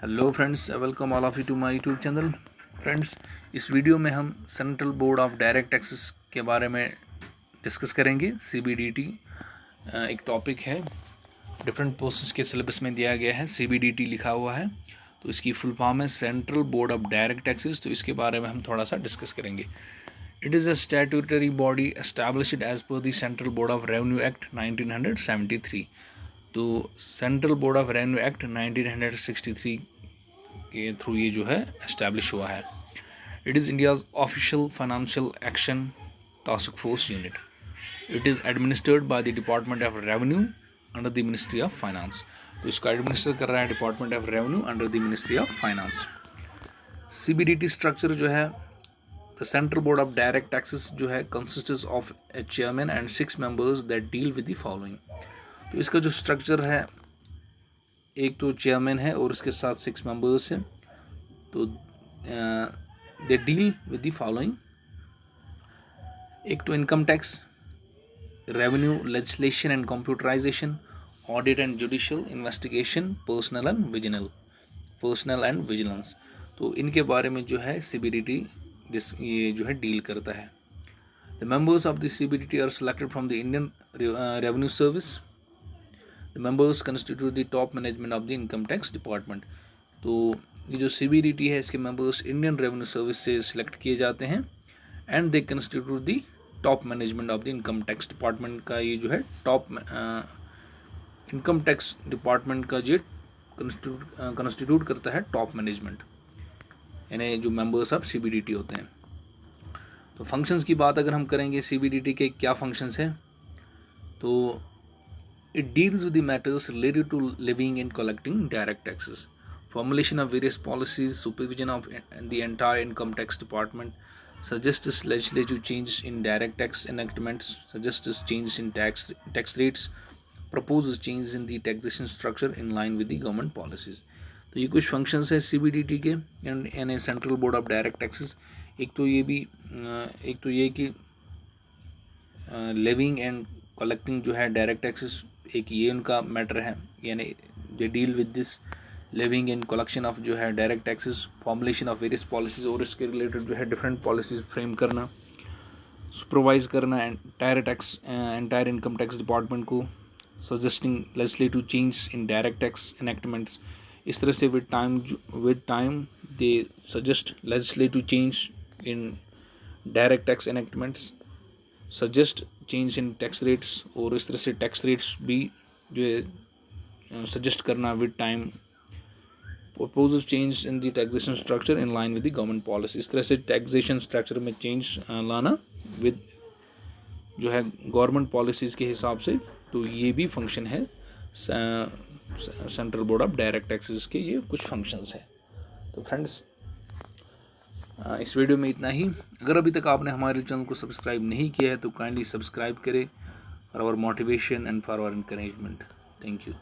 Hello friends, welcome all of you to my YouTube channel. Friends, इस video में हम central board of direct taxes के बारे में डिस्कस करेंगे। सीबीडीटी एक टॉपिक है, डिफरेंट पोस्ट्स के सिलेबस में दिया गया है। सीबीडीटी लिखा हुआ है, तो इसकी फुल फॉर्म है central board of direct taxes. तो इसके बारे में हम थोड़ा सा डिस्कस करेंगे। It is a statutory body established as per the central board of revenue act 1973। तो central board of revenue act 1963 के थ्रू ये जो है एस्टैब्लिश हुआ है। It is India's official financial action task force unit. It is administered by the department of revenue under the ministry of finance. तो इसको administer कर रहा है department of revenue under the ministry of finance. CBDT structure जो है, the central board of direct taxes जो है consists of A chairman and 6 members that deal with the following. तो इसका जो स्ट्रक्चर है, एक तो चेयरमैन है और उसके साथ 6 मेंबर्स हैं। तो they deal with the following. एक तो income tax, revenue, legislation and computerization, audit and judicial investigation, personal and vigilance. तो इनके बारे में जो है सीबीडीटी ये जो है डील करता है। The members of the CBDT are selected from the Indian revenue service. The members constitute the top management of the income tax department. तो ये जो सीबीडीटी है, इसके मेंबर्स इंडियन रेवेन्यू सर्विस से सिलेक्ट किए जाते हैं and they constitute the top management of the income tax department का ये जो है टॉप इनकम टैक्स डिपार्टमेंट का जो कंस्टिट्यूट करता है टॉप मैनेजमेंट, यानी जो मेंबर्स ऑफ सीबीडीटी होते हैं। तो फंक्शंस की बात अगर हम करेंगे, सीबीडीटी के क्या फंक्शंस हैं, तो it deals with the matters related to levying and collecting direct taxes, formulation of various policies, supervision of the entire income tax department, suggests legislative changes in direct tax enactments, suggests changes in tax rates, proposes changes in the taxation structure in line with the government policies। तो ये कुछ functions है CBDT के यानी central board of direct taxes. एक तो ये कि लिविंग एंड कलेक्टिंग जो है डायरेक्ट टैक्सेस, एक ये उनका मैटर है, यानी they deal with this levying and collection of जो है direct taxes, formulation of various policies और इसके रिलेटेड जो है डिफरेंट पॉलिसीज़ फ्रेम करना, सुपरवाइज करना एंटायर इनकम टैक्स डिपार्टमेंट को, suggesting legislative change in direct tax enactments. इस तरह से with time they suggest legislative change in direct tax enactments, suggest change in tax rates, और इस तरह से टैक्स रेट्स भी जो है सजेस्ट करना with time, proposes change in the taxation structure in line with the government policy। इस तरह से टैक्सेशन स्ट्रक्चर में चेंज लाना विद जो है गवर्नमेंट पॉलिसीज़ के हिसाब से। तो ये भी फंक्शन है central board of direct taxes के, ये कुछ फंक्शंस हैं। तो फ्रेंड्स, इस वीडियो में इतना ही। अगर अभी तक आपने हमारे चैनल को सब्सक्राइब नहीं किया है तो काइंडली सब्सक्राइब करें for our motivation and for our encouragement. Thank you.